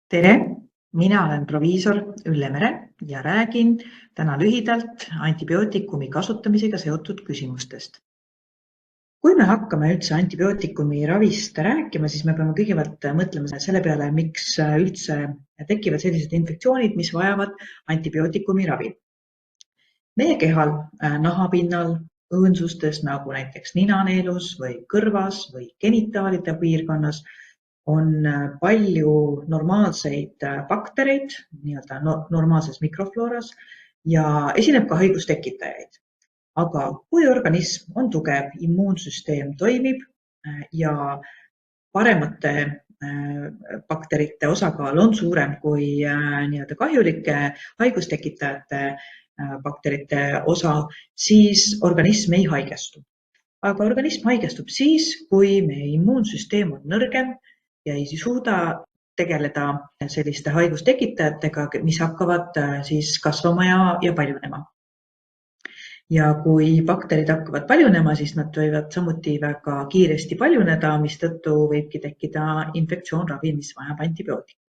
Tere, mina olen proviisor Ülle Mere ja räägin täna lühidalt antibiootikumi kasutamisega seotud küsimustest. Kui me hakkame üldse antibiootikumi ravist rääkima, siis me peame kõigepealt mõtlema selle peale, miks üldse tekivad sellised infektsioonid, mis vajavad antibiootikumi ravi. Meie kehal, nahapinnal, õõnsustes nagu näiteks ninaneelus või kõrvas või genitaalide piirkonnas on palju normaalseid baktereid, nii-öelda normaalses mikroflooras ja esineb ka haigustekitajaid. Aga kui organism on tugev, immuunsüsteem toimib ja paremate bakterite osakaal on suurem kui nii-öelda kahjulike haigustekitajate bakterite osa, siis organism ei haigestu. Aga organism haigestub siis, kui meie immuunsüsteem on nõrgem ja ei suuda tegeleda selliste haigustekitajatega, mis hakkavad siis kasvama ja paljunema. Ja kui bakterid hakkavad paljunema, siis nad võivad samuti väga kiiresti paljuneda, mistõttu võibki tekkida infektsioonravi, mis vajab antibiootikumit.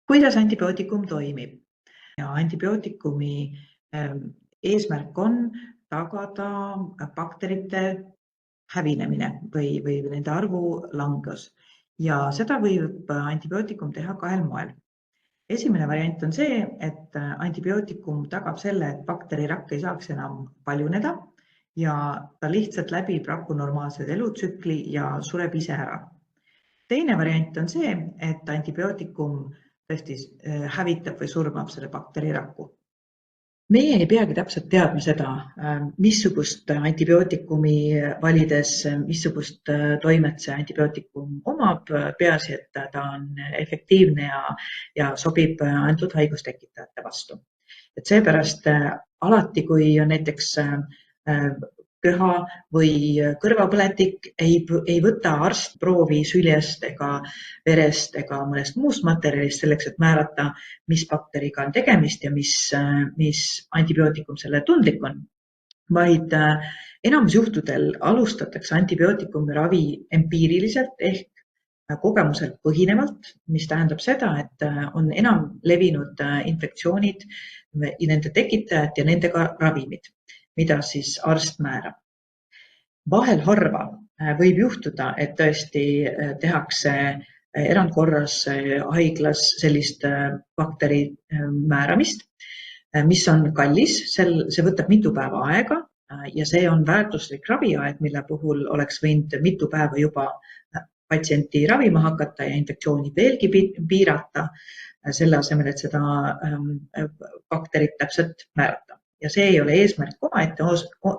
Kuidas antibiootikum toimib? Ja antibiootikumi eesmärk on tagada bakterite hävinemine või nende arvu langus. Ja seda võib antibiootikum teha kahel moel. Esimene variant on see, et antibiootikum tagab selle, et bakterirakk ei saaks enam paljuneda ja ta lihtsalt läbib raku normaalse elutsükli ja sureb ise ära. Teine variant on see, et antibiootikum tõesti hävitab või surmab selle bakterirakku. Meie ei peagi täpselt teadma seda, missugust antibiootikumi valides, missugust toimet see antibiootikum omab, peaasi, et ta on efektiivne ja sobib antud haigustekitajate vastu. Et seepärast alati, kui on näiteks köha või kõrvapõletik, ei võta arst proovi süljest ega verest ega mõnest muust materjalist selleks, et määrata, mis bakteriga on tegemist ja mis antibiootikum selle tundlik on, vaid enamus juhtudel alustatakse antibiootikumi ravi empiiriliselt ehk kogemuselt põhinevalt, mis tähendab seda, et on enam levinud infektsioonid, nende tekitajad ja nendega ravimid, mida siis arst määrab. Vahel harva võib juhtuda, et tõesti tehakse erandkorras haiglas sellist bakteri määramist, mis on kallis, see võtab mitu päeva aega ja see on väärtuslik raviaeg, mille puhul oleks võinud mitu päeva juba patsienti ravima hakata ja infektsiooni veelgi piirata, selle asemel, et seda bakterit täpselt määrata. Ja see ei ole eesmärk omaette,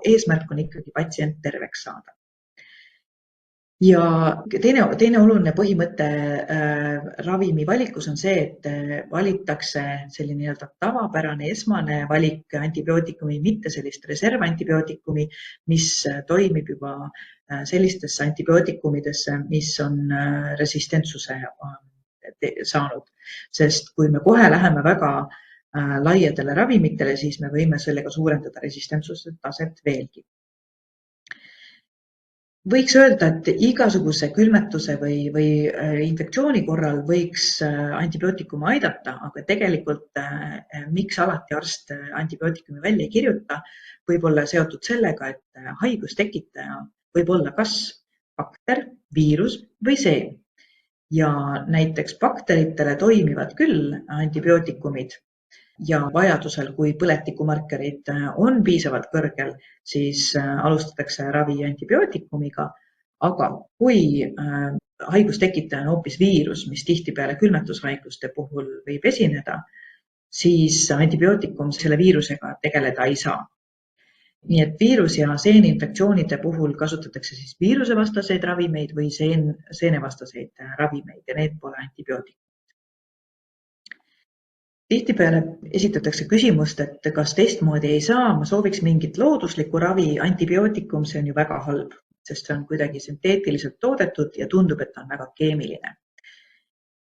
eesmärk on ikkagi patsient terveks saada. Ja teine oluline põhimõte ravimi valikus on see, et valitakse selline nii-öelda tavapärane esmane valik antibiootikumi, mitte sellist reservantibiootikumi, mis toimib juba sellistesse antibiootikumidesse, mis on resistentsuse saanud. Sest kui me kohe läheme väga laiadele ravimitele, siis me võime sellega suurendada resistentsuse taset veelgi. Võiks öelda, et igasuguse külmetuse või infektsiooni korral võiks antibiootikumi aidata, aga tegelikult miks alati arst antibiootikumi välja ei kirjuta, võib olla seotud sellega, et haigustekitaja võib olla kas bakter, viirus või seen. Ja näiteks bakteritele toimivad küll antibiootikumid ja vajadusel, kui põletikumarkerid on piisavalt kõrgel, siis alustatakse ravi antibiootikumiga, aga kui haigustekitaja on hoopis viirus, mis tihtipeale külmetushaiguste puhul võib esineda, siis antibiootikum selle viirusega tegeleda ei saa. Nii et viirus- ja seeninfektsioonide puhul kasutatakse siis viirusevastaseid ravimeid või seenevastaseid ravimeid ja need pole antibiootikumid. Tihtipeale esitatakse küsimust, et kas teistmoodi ei saa, ma sooviks mingit looduslikku ravi, antibiootikum, see on ju väga halb, sest see on kuidagi sünteetiliselt toodetud ja tundub, et on väga keemiline.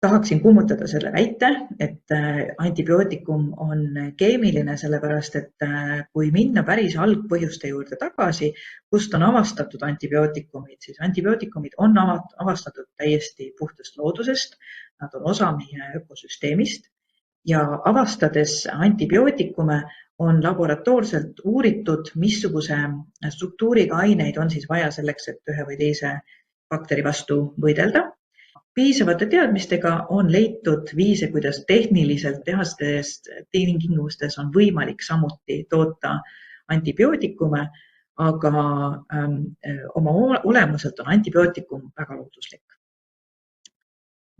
Tahaksin kummutada selle väite, et antibiootikum on keemiline, sellepärast, et kui minna päris algpõhjuste juurde tagasi, kust on avastatud antibiootikumid, siis antibiootikumid on avastatud täiesti puhtast loodusest. nad on osa meie ökosüsteemist ja avastades antibiootikume on laboratoorselt uuritud, missuguse struktuuriga aineid on siis vaja selleks, et ühe või teise bakteri vastu võidelda. Piisavate teadmistega on leitud viise, kuidas tehniliselt tehastes tingimustes on võimalik samuti toota antibiootikume, aga oma olemuselt on antibiootikum väga looduslik.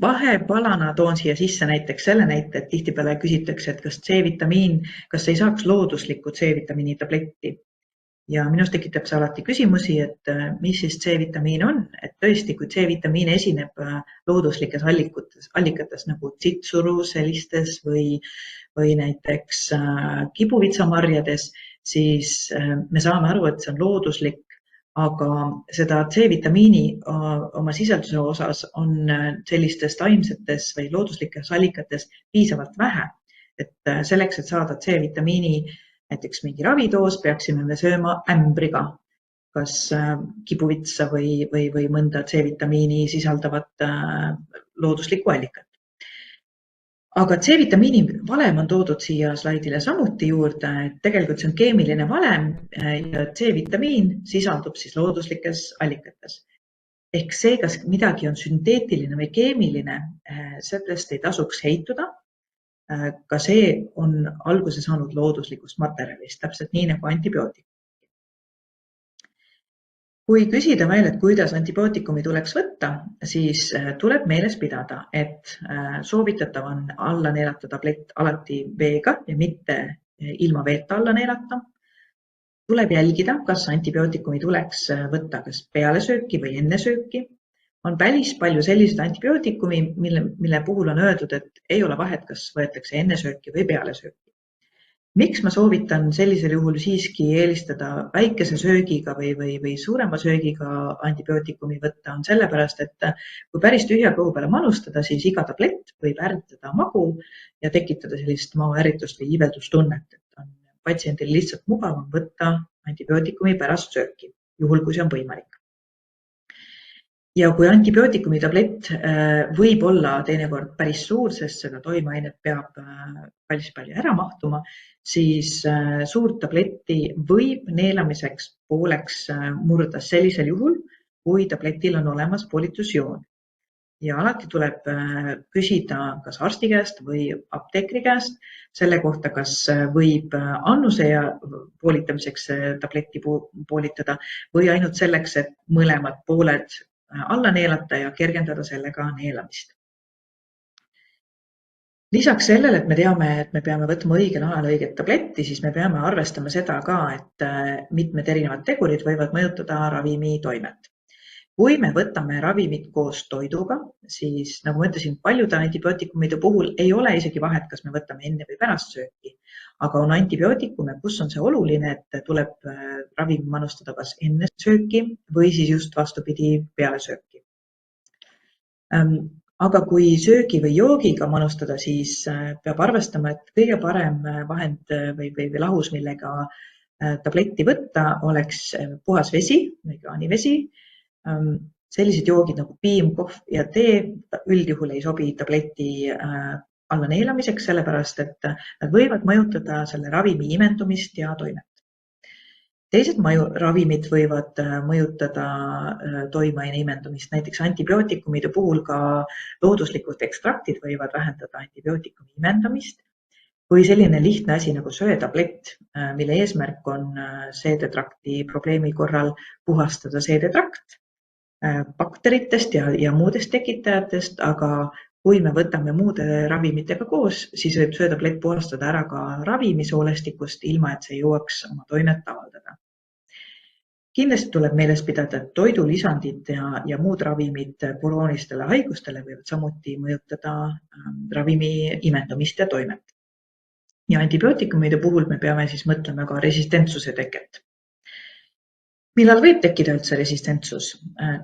Vahepalana toon siia sisse näiteks selle näite, et tihtipeale küsitakse, et kas C-vitamiin, kas ei saaks looduslikku C-vitamiini tabletti. Ja minust tekitab see alati küsimusi, et mis siis C-vitamiin on, et tõesti, kui C-vitamiin esineb looduslikes allikates nagu tsitsuru sellistes või näiteks kibuvitsamarjades, siis me saame aru, et see on looduslik, aga seda C-vitamiini oma sisalduse osas on sellistes taimsetes või looduslikes allikates piisavalt vähe. Et selleks, et saada C-vitamiini näiteks mingi ravidoos, peaksime me sööma ämbriga, kas kibuvitsa või mõnda C-vitamiini sisaldavat looduslikku allikat. Aga C-vitamiini valem on toodud siia slaidile samuti juurde, et tegelikult see on keemiline valem ja C-vitamiin sisaldub siis looduslikes allikates. Ehk see, kas midagi on sünteetiline või keemiline, sellest ei tasuks heituda. Ka see on alguse saanud looduslikust materjalist, täpselt nii nagu antibiootikum. Kui küsida veel, et kuidas antibiootikumi tuleks võtta, siis tuleb meeles pidada, et soovitatav on alla neelata tablett alati veega ja mitte ilma veeta alla neelata. Tuleb jälgida, kas antibiootikumi tuleks võtta kas peale sööki või enne sööki. On päris palju selliseid antibiootikumi, mille puhul on öeldud, et ei ole vahet, kas võetakse enne sööki või peale sööki. Miks ma soovitan sellisel juhul siiski eelistada väikese söögiga või suurema söögiga antibiootikumi võtta, on sellepärast, et kui päris tühja kõhu peale manustada, siis iga tablett võib ärritada magu ja tekitada sellist maoärritust või iiveldustunnet. Et on patsiendil lihtsalt mugavam võtta antibiootikumi pärast sööki, juhul kui see on võimalik. Ja kui antibiootikumi tablett võib olla teinekord päris suur, sest seda toimeainet peab päris palju ära mahtuma, siis suurt tabletti võib neelamiseks pooleks murda sellisel juhul, kui tabletil on olemas poolitusjoon. Ja alati tuleb küsida kas arsti käest või apteekri käest selle kohta, kas võib annusea poolitamiseks tabletti poolitada või ainult selleks, et mõlemad pooled alla neelata ja kergendada sellega neelamist. Lisaks sellele, et me teame, et me peame võtma õigel ajal õiget tabletti, siis me peame arvestama seda ka, et mitmed erinevad tegurid võivad mõjutada ravimi toimet. Kui me võtame ravimit koos toiduga, siis nagu ma ütlesin, paljude antibiootikumide puhul ei ole isegi vahet, kas me võtame enne või pärast sööki. Aga on antibiootikume, kus on see oluline, et tuleb ravimi manustada kas enne sööki või siis just vastupidi peale sööki. Aga kui söögi või joogiga manustada, siis peab arvestama, et kõige parem vahend või lahus, millega tabletti võtta, oleks puhas vesi või kraanivesi. Sellised joogid nagu piim, kohv ja tee üldjuhul ei sobi tableti alla neelamiseks, sellepärast et nad võivad mõjutada selle ravimi imendumist ja toimet. Teised ravimid võivad mõjutada toimeaine imendumist, näiteks antibiootikumide puhul ka looduslikud ekstraktid võivad vähendada antibiootikumi imendamist või selline lihtne asi nagu söetablett, mille eesmärk on seedetrakti probleemi korral puhastada seedetrakt bakteritest ja muudest tekitajatest, aga kui me võtame muude ravimitega koos, siis võib söötablett puhastada ära ka ravimi soolestikust, ilma et see jõuaks oma toimet avaldada. Kindlasti tuleb meeles pidada, et toidulisandid ja muud ravimid kroonilistele haigustele võivad samuti mõjutada ravimi imendumist ja toimet. Ja antibiootikumide puhul me peame siis mõtlema ka resistentsuse teket. Millal võib tekkida üldse resistentsus?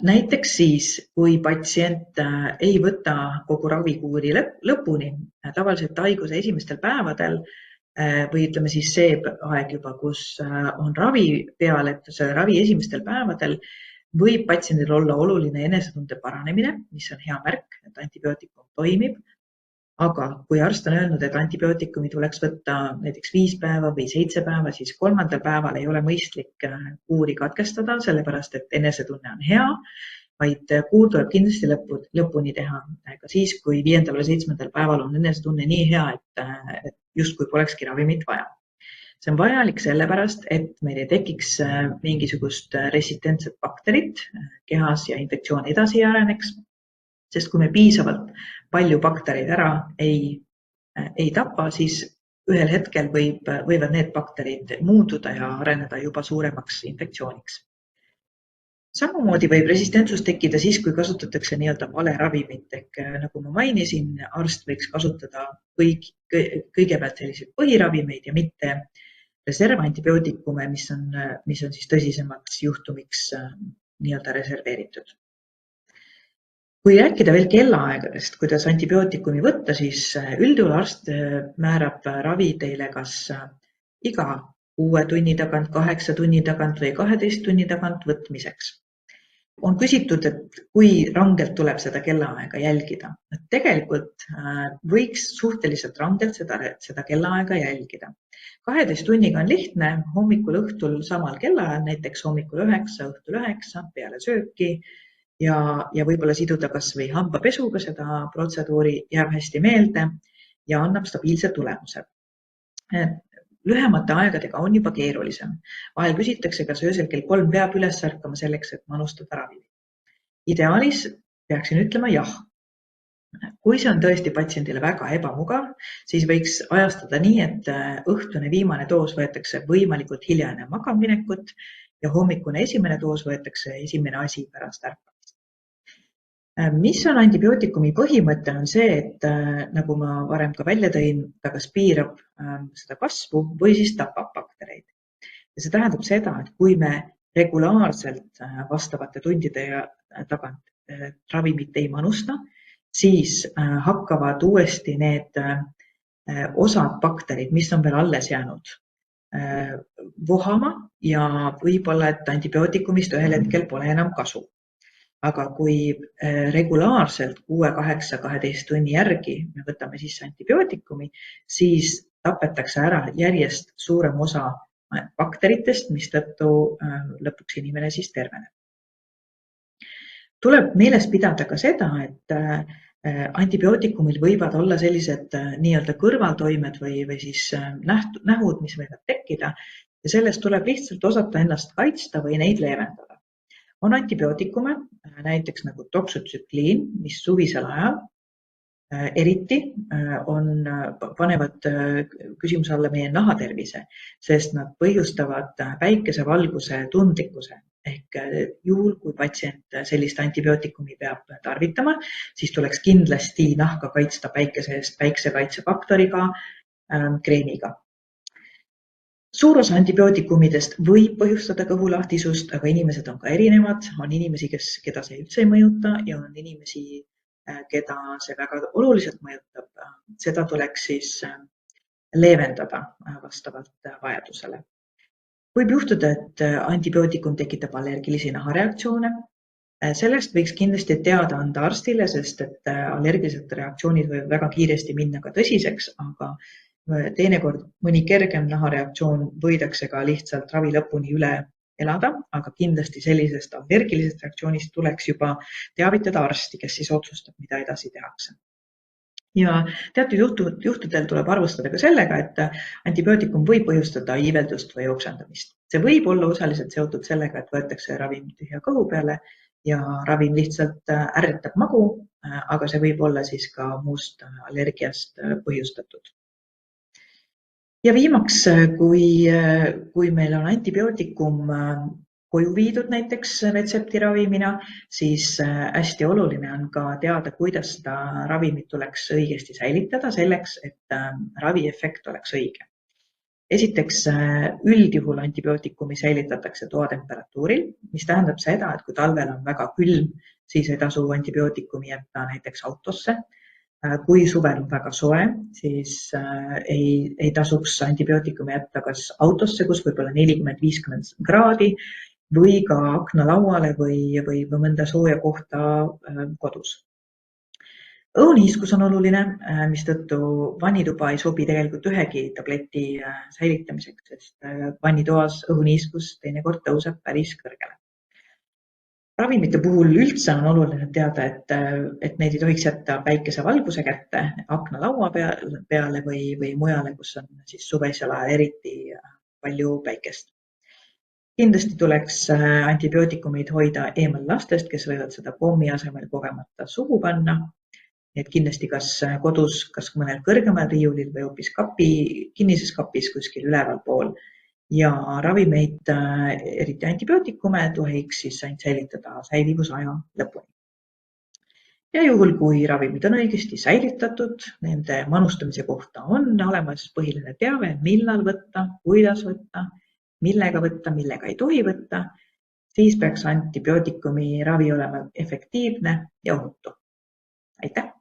Näiteks siis, kui patsient ei võta kogu ravikuuri lõpuni, tavaliselt haiguse esimestel päevadel või ütleme siis see aeg juba, kus on ravi peal, et see ravi esimestel päevadel võib patsiendil olla oluline enesetunde paranemine, mis on hea märk, et antibiootikum toimib. Aga kui arst on öelnud, et antibiootikumi tuleks võtta näiteks 5 päeva või 7 päeva, siis 3. päeval ei ole mõistlik kuuri katkestada, sellepärast et enesetunne on hea, vaid kuur tuleb kindlasti lõpuni teha. Ka siis, kui 5. või 7. päeval on enesetunne nii hea, et justkui polekski ravimit vaja. See on vajalik sellepärast, et meil ei tekiks mingisugust resistentset bakterit kehas ja infektsioon edasi ei areneks. Sest kui me piisavalt palju baktereid ära ei tapa, siis ühel hetkel võivad need bakterid muutuda ja areneda juba suuremaks infektsiooniks. Samamoodi võib resistentsus tekkida siis, kui kasutatakse nii-öelda vale ravimit. Ehk nagu ma mainisin, arst võiks kasutada kõigepealt selliseid põhiravimeid ja mitte reservantibiootikume, mis on siis tõsisemaks juhtumiks nii-öelda reserveeritud. Kui rääkida veel kellaaegadest, kuidas antibiootikumi võtta, siis üldjuhul arst määrab ravi teile kas iga 6 tunni tagant, 8 tunni tagant või 12 tunni tagant võtmiseks. On küsitud, et kui rangelt tuleb seda kellaaega jälgida. Tegelikult võiks suhteliselt rangelt seda kellaaega jälgida. 12 tunniga on lihtne, hommikul õhtul samal kellaajal, näiteks hommikul 9, õhtul 9, peale sööki, ja võib-olla siduda kas või hambapesuga, seda protseduuri jääb hästi meelde ja annab stabiilse tulemuse. Lühemate aegadega on juba keerulisem. Vahel küsitakse, kas öösel kell 3 peab üles ärkama selleks, et manustada ravimit. Ideaalis peaksin ütlema jah. Kui see on tõesti patsiendile väga ebamugav, siis võiks ajastada nii, et õhtune viimane doos võetakse võimalikult hilja enne magaminekut ja hommikune esimene doos võetakse esimene asi pärast ärkamist. Mis on antibiootikumi põhimõte on see, et nagu ma varem ka välja tõin, ta kas piirab seda kasvu või siis tapab baktereid. Ja see tähendab seda, et kui me regulaarselt vastavate tundide tagant ravimit ei manusta, siis hakkavad uuesti need osad bakterid, mis on veel alles jäänud, vohama ja võib-olla, et antibiootikumist ühel hetkel pole enam kasu. Aga kui regulaarselt 6, 8, 12 tunni järgi me võtame sisse antibiootikumi, siis tapetakse ära järjest suurem osa bakteritest, mistõttu lõpuks inimene siis terveneb. Tuleb meeles pidada ka seda, et antibiootikumil võivad olla sellised nii-öelda kõrvaltoimed või siis nähud, mis võivad tekkida ja sellest tuleb lihtsalt osata ennast kaitsta või neid leevendada. On antibiootikume, näiteks nagu doksutsükliin, mis suvisel ajal eriti panevad küsimuse alla meie nahatervise, sest nad põhjustavad päikesevalguse tundlikkuse. Ehk juhul, kui patsient sellist antibiootikumi peab tarvitama, siis tuleks kindlasti nahka kaitsta päikese eest päikesekaitsefaktoriga, kreemiga. Suur osa antibiootikumidest võib põhjustada kõhulahtisust, aga inimesed on ka erinevad. On inimesi, keda see üldse ei mõjuta ja on inimesi, keda see väga oluliselt mõjutab. Seda tuleks siis leevendada vastavalt vajadusele. Võib juhtuda, et antibiootikum tekitab allergilisi nahareaktsioone. Sellest võiks kindlasti teada anda arstile, sest et allergilised reaktsioonid võivad väga kiiresti minna ka tõsiseks, aga teinekord mõni kergem nahareaktsioon võidakse ka lihtsalt ravi lõpuni üle elada, aga kindlasti sellisest allergilisest reaktsioonist tuleks juba teavitada arsti, kes siis otsustab, mida edasi tehakse. Ja teatud juhtudel tuleb arvestada ka sellega, et antibiootikum võib põhjustada iiveldust või oksendamist. See võib olla osaliselt seotud sellega, et võetakse ravim tühja kõhu peale ja ravim lihtsalt ärritab magu, aga see võib olla siis ka muust allergiast põhjustatud. Ja viimaks, kui meil on antibiootikum koju viidud näiteks retseptiravimina, siis hästi oluline on ka teada, kuidas seda ravimit tuleks õigesti säilitada selleks, et raviefekt oleks õige. Esiteks, üldjuhul antibiootikumi säilitatakse toatemperatuuril, mis tähendab seda, et kui talvel on väga külm, siis ei tasu antibiootikumi jätta näiteks autosse. Kui suvel on väga soe, siis ei tasuks antibiootikumi jätta kas autosse, kus võib olla 40-50 kraadi või ka aknalauale või mõnda sooja kohta kodus. Õhuniiskus on oluline, mistõttu vannituba ei sobi tegelikult ühegi tableti säilitamiseks, sest vannitoas õhuniiskus teinekord tõuseb päris kõrgele. Ravimite puhul üldse on oluline teada, et neid ei tohiks jätta päikesevalguse kätte aknalaua peale või mujale, kus on siis suvesel ajal eriti palju päikest. Kindlasti tuleks antibiootikumid hoida eemal lastest, kes võivad seda pommi asemel kogemata suhu panna. Need kindlasti kas kodus, kas mõnel kõrgemal riiulil või hoopis kinnises kapis kuskil üleval pool. Ja ravimeid, eriti antibiootikume, tohiks siis ainult säilitada säilivusaja lõpuni. Ja juhul, kui ravimid on õigesti säilitatud, nende manustamise kohta on olemas põhiline teave, millal võtta, kuidas võtta, millega ei tohi võtta, siis peaks antibiootikumi ravi olema efektiivne ja ohutu. Aitäh!